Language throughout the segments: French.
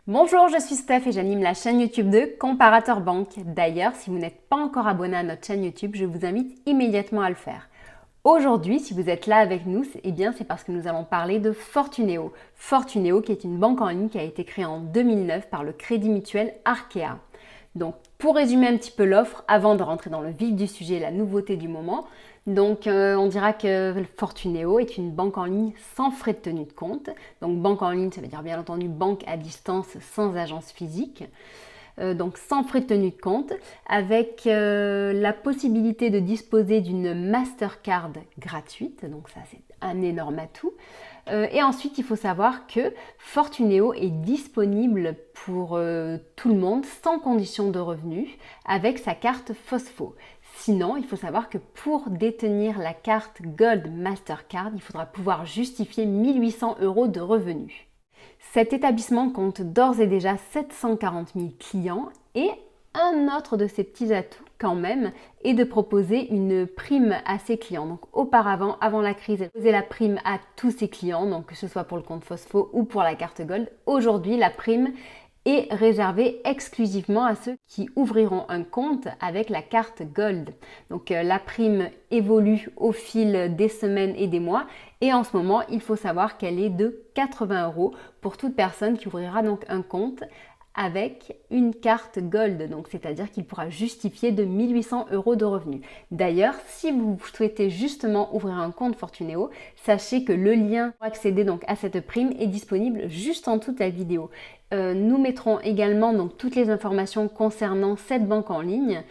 Bonjour, je suis Steph et j'anime la chaîne YouTube de Comparateur Banque. D'ailleurs, si vous n'êtes pas encore abonné à notre chaîne YouTube, je vous invite immédiatement à le faire. Aujourd'hui, si vous êtes là avec nous, c'est parce que nous allons parler de Fortuneo. Fortuneo qui est une banque en ligne qui a été créée en 2009 par le Crédit Mutuel Arkea. Donc, pour résumer un petit peu l'offre, avant de rentrer dans le vif du sujet, la nouveauté du moment, on dira que Fortuneo est une banque en ligne sans frais de tenue de compte. Donc, banque en ligne, ça veut dire bien entendu banque à distance sans agence physique. Donc sans frais de tenue de compte, avec la possibilité de disposer d'une Mastercard gratuite, donc ça c'est un énorme atout. Et ensuite, il faut savoir que Fortuneo est disponible pour tout le monde sans condition de revenu avec sa carte Fosfo. Sinon, il faut savoir que pour détenir la carte Gold Mastercard, il faudra pouvoir justifier 1800 € de revenus. Cet établissement compte d'ores et déjà 740 000 clients et un autre de ses petits atouts quand même est de proposer une prime à ses clients. Donc auparavant, avant la crise, elle faisait la prime à tous ses clients, donc que ce soit pour le compte Fosfo ou pour la carte Gold. Aujourd'hui, la prime est réservée exclusivement à ceux qui ouvriront un compte avec la carte Gold. Donc la prime évolue au fil des semaines et des mois et en ce moment, il faut savoir qu'elle est de 80 € pour toute personne qui ouvrira donc un compte avec une carte Gold, donc c'est-à-dire qu'il pourra justifier de 1800 € de revenus. D'ailleurs, si vous souhaitez justement ouvrir un compte Fortuneo, sachez que le lien pour accéder donc à cette prime est disponible juste en dessous de la vidéo. Nous mettrons également donc toutes les informations concernant cette banque en ligne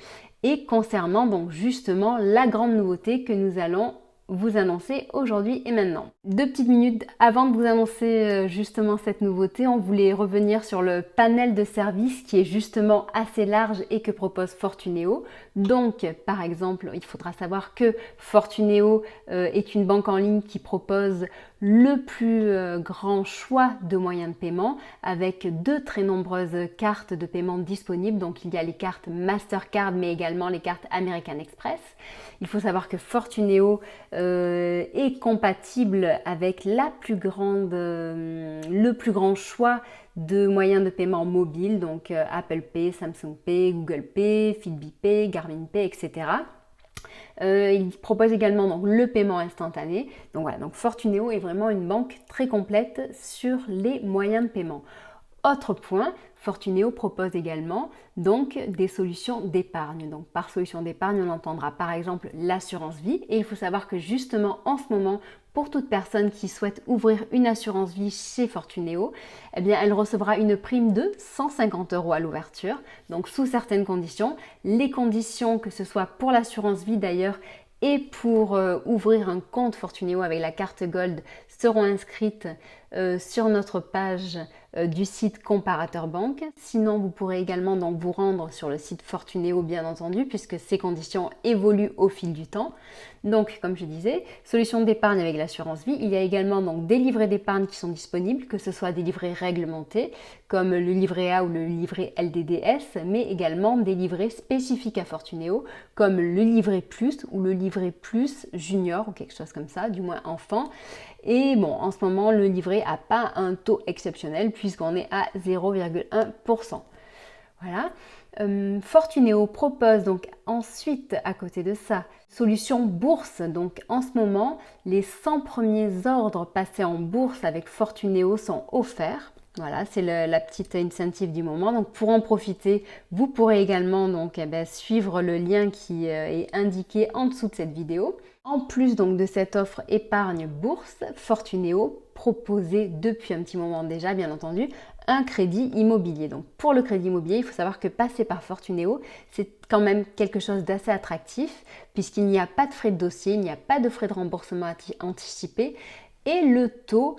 et concernant donc justement la grande nouveauté que nous allons vous annoncer aujourd'hui et maintenant. 2 petites minutes avant de vous annoncer justement cette nouveauté, on voulait revenir sur le panel de services qui est justement assez large et que propose Fortuneo. Donc par exemple, il faudra savoir que Fortuneo est une banque en ligne qui propose le plus grand choix de moyens de paiement avec de très nombreuses cartes de paiement disponibles. Donc il y a les cartes Mastercard mais également les cartes American Express. Il faut savoir que Fortuneo est compatible avec le plus grand choix de moyens de paiement mobile, donc Apple Pay, Samsung Pay, Google Pay, Fitbit Pay, Garmin Pay, etc. Il propose également donc, le paiement instantané. Donc voilà, donc Fortuneo est vraiment une banque très complète sur les moyens de paiement. Autre point, Fortuneo propose également donc des solutions d'épargne. Donc par solution d'épargne, on entendra par exemple l'assurance vie. Et il faut savoir que justement en ce moment, pour toute personne qui souhaite ouvrir une assurance vie chez Fortuneo, eh bien elle recevra une prime de 150 € à l'ouverture. Donc sous certaines conditions. Les conditions, que ce soit pour l'assurance vie d'ailleurs, et pour ouvrir un compte Fortuneo avec la carte Gold seront inscrites sur notre page du site Comparateur Banque. Sinon, vous pourrez également donc vous rendre sur le site Fortuneo bien entendu puisque ces conditions évoluent au fil du temps. Donc, comme je disais, solution d'épargne avec l'assurance vie. Il y a également donc des livrets d'épargne qui sont disponibles, que ce soit des livrets réglementés comme le livret A ou le livret LDDS, mais également des livrets spécifiques à Fortuneo comme le livret plus ou le livret plus junior ou quelque chose comme ça, du moins enfant. Et bon, en ce moment, le livret n'a pas un taux exceptionnel puisqu'on est à 0,1%. Voilà. Fortuneo propose donc ensuite, à côté de ça, solution bourse. Donc en ce moment, les 100 premiers ordres passés en bourse avec Fortuneo sont offerts. Voilà, c'est la petite incentive du moment. Donc pour en profiter, vous pourrez également donc, suivre le lien qui est indiqué en dessous de cette vidéo. En plus donc de cette offre épargne bourse, Fortuneo proposait depuis un petit moment déjà, bien entendu, un crédit immobilier. Donc pour le crédit immobilier, il faut savoir que passer par Fortuneo, c'est quand même quelque chose d'assez attractif puisqu'il n'y a pas de frais de dossier, il n'y a pas de frais de remboursement anticipé et le taux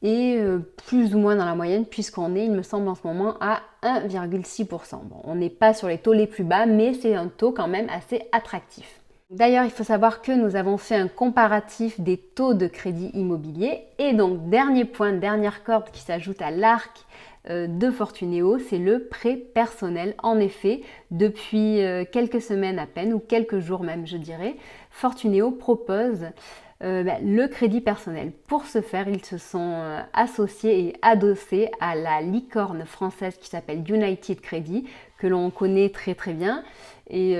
est plus ou moins dans la moyenne puisqu'on est, il me semble en ce moment, à 1,6%. Bon, on n'est pas sur les taux les plus bas, mais c'est un taux quand même assez attractif. D'ailleurs, il faut savoir que nous avons fait un comparatif des taux de crédit immobilier. Et donc, dernier point, dernière corde qui s'ajoute à l'arc de Fortuneo, c'est le prêt personnel. En effet, depuis quelques semaines à peine, ou quelques jours même, je dirais, Fortuneo propose le crédit personnel. Pour ce faire, ils se sont associés et adossés à la licorne française qui s'appelle United Credit, que l'on connaît très très bien et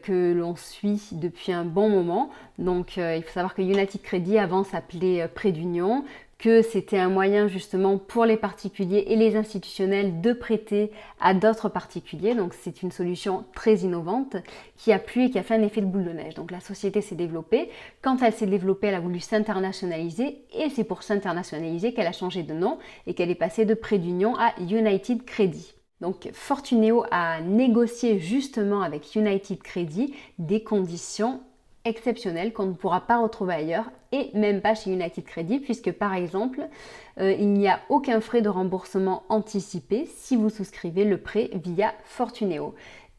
que l'on suit depuis un bon moment. Donc il faut savoir que United Credit avant s'appelait Prêt d'Union, que c'était un moyen justement pour les particuliers et les institutionnels de prêter à d'autres particuliers. Donc c'est une solution très innovante qui a plu et qui a fait un effet de boule de neige. Donc la société s'est développée. Quand elle s'est développée, elle a voulu s'internationaliser et c'est pour s'internationaliser qu'elle a changé de nom et qu'elle est passée de Prêt d'Union à United Credit. Donc Fortuneo a négocié justement avec United Credit des conditions exceptionnelles qu'on ne pourra pas retrouver ailleurs et même pas chez United Credit puisque par exemple il n'y a aucun frais de remboursement anticipé si vous souscrivez le prêt via Fortuneo.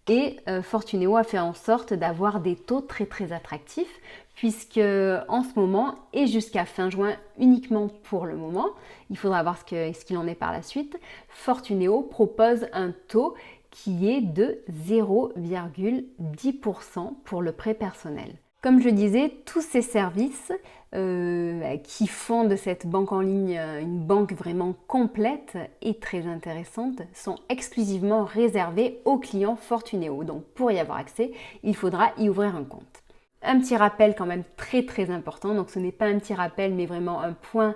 Et Fortuneo a fait en sorte d'avoir des taux très très attractifs puisque en ce moment et jusqu'à fin juin uniquement pour le moment, il faudra voir ce qu'il en est par la suite, Fortuneo propose un taux qui est de 0,10% pour le prêt personnel. Comme je disais, tous ces services qui font de cette banque en ligne une banque vraiment complète et très intéressante sont exclusivement réservés aux clients Fortuneo. Donc pour y avoir accès, il faudra y ouvrir un compte. Un petit rappel quand même très très important, donc ce n'est pas un petit rappel mais vraiment un point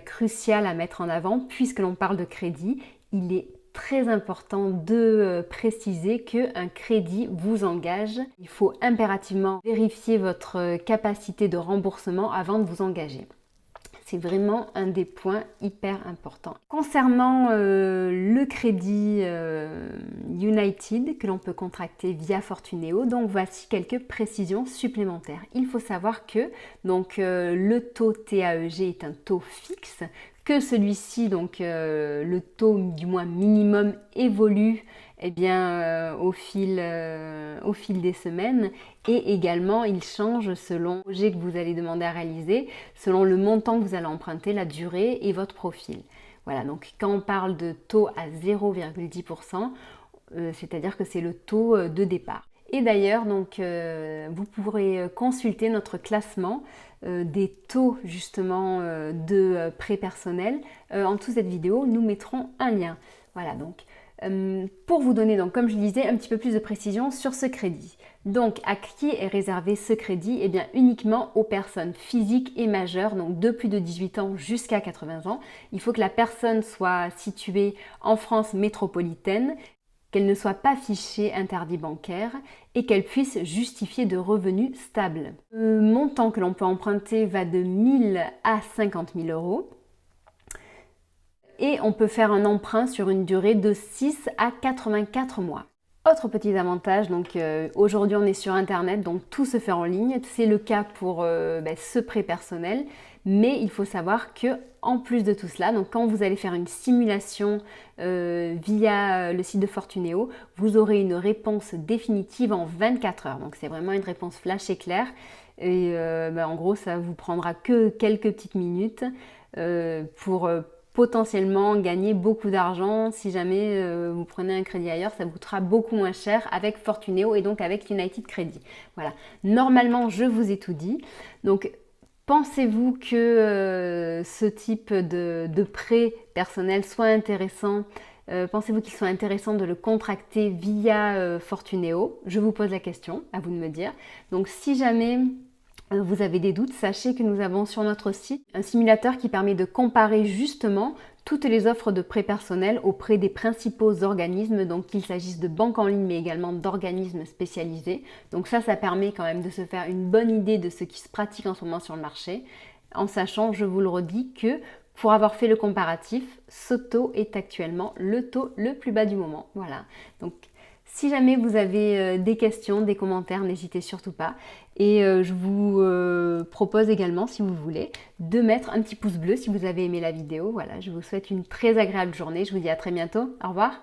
crucial à mettre en avant puisque l'on parle de crédit, il est très important de préciser qu'un crédit vous engage. Il faut impérativement vérifier votre capacité de remboursement avant de vous engager. C'est vraiment un des points hyper importants. Concernant le crédit United que l'on peut contracter via Fortuneo, donc voici quelques précisions supplémentaires. Il faut savoir que donc, le taux TAEG est un taux fixe, que celui-ci, donc le taux du moins minimum évolue au fil des semaines et également il change selon le projet que vous allez demander à réaliser, selon le montant que vous allez emprunter, la durée et votre profil. Voilà, donc quand on parle de taux à 0,10%, c'est-à-dire que c'est le taux de départ. Et d'ailleurs, donc, vous pourrez consulter notre classement des taux justement de prêt personnel. En dessous de cette vidéo, nous mettrons un lien. Voilà, donc pour vous donner, donc, comme je disais, un petit peu plus de précision sur ce crédit. Donc, à qui est réservé ce crédit? Eh bien, uniquement aux personnes physiques et majeures, donc de plus de 18 ans jusqu'à 80 ans. Il faut que la personne soit située en France métropolitaine, qu'elle ne soit pas fichée interdit bancaire et qu'elle puisse justifier de revenus stables. Le montant que l'on peut emprunter va de 1 000 à 50 000 euros et on peut faire un emprunt sur une durée de 6 à 84 mois. Autre petit avantage, donc aujourd'hui on est sur internet, donc tout se fait en ligne, c'est le cas pour ce prêt personnel, mais il faut savoir que en plus de tout cela, donc quand vous allez faire une simulation via le site de Fortuneo, vous aurez une réponse définitive en 24 heures, donc c'est vraiment une réponse flash et claire, et en gros ça vous prendra que quelques petites minutes pour potentiellement gagner beaucoup d'argent. Si jamais vous prenez un crédit ailleurs, ça vous coûtera beaucoup moins cher avec Fortuneo et donc avec United Credit. Voilà, normalement je vous ai tout dit. Donc pensez-vous que ce type de prêt personnel soit intéressant? Pensez-vous qu'il soit intéressant de le contracter via Fortuneo? Je vous pose la question, à vous de me dire. Donc si jamais vous avez des doutes, sachez que nous avons sur notre site un simulateur qui permet de comparer justement toutes les offres de prêt personnel auprès des principaux organismes, donc qu'il s'agisse de banques en ligne mais également d'organismes spécialisés. Donc ça permet quand même de se faire une bonne idée de ce qui se pratique en ce moment sur le marché, en sachant, je vous le redis, que pour avoir fait le comparatif, ce taux est actuellement le taux le plus bas du moment. Voilà. Donc si jamais vous avez des questions, des commentaires, n'hésitez surtout pas. Et je vous propose également, si vous voulez, de mettre un petit pouce bleu si vous avez aimé la vidéo. Voilà, je vous souhaite une très agréable journée. Je vous dis à très bientôt. Au revoir.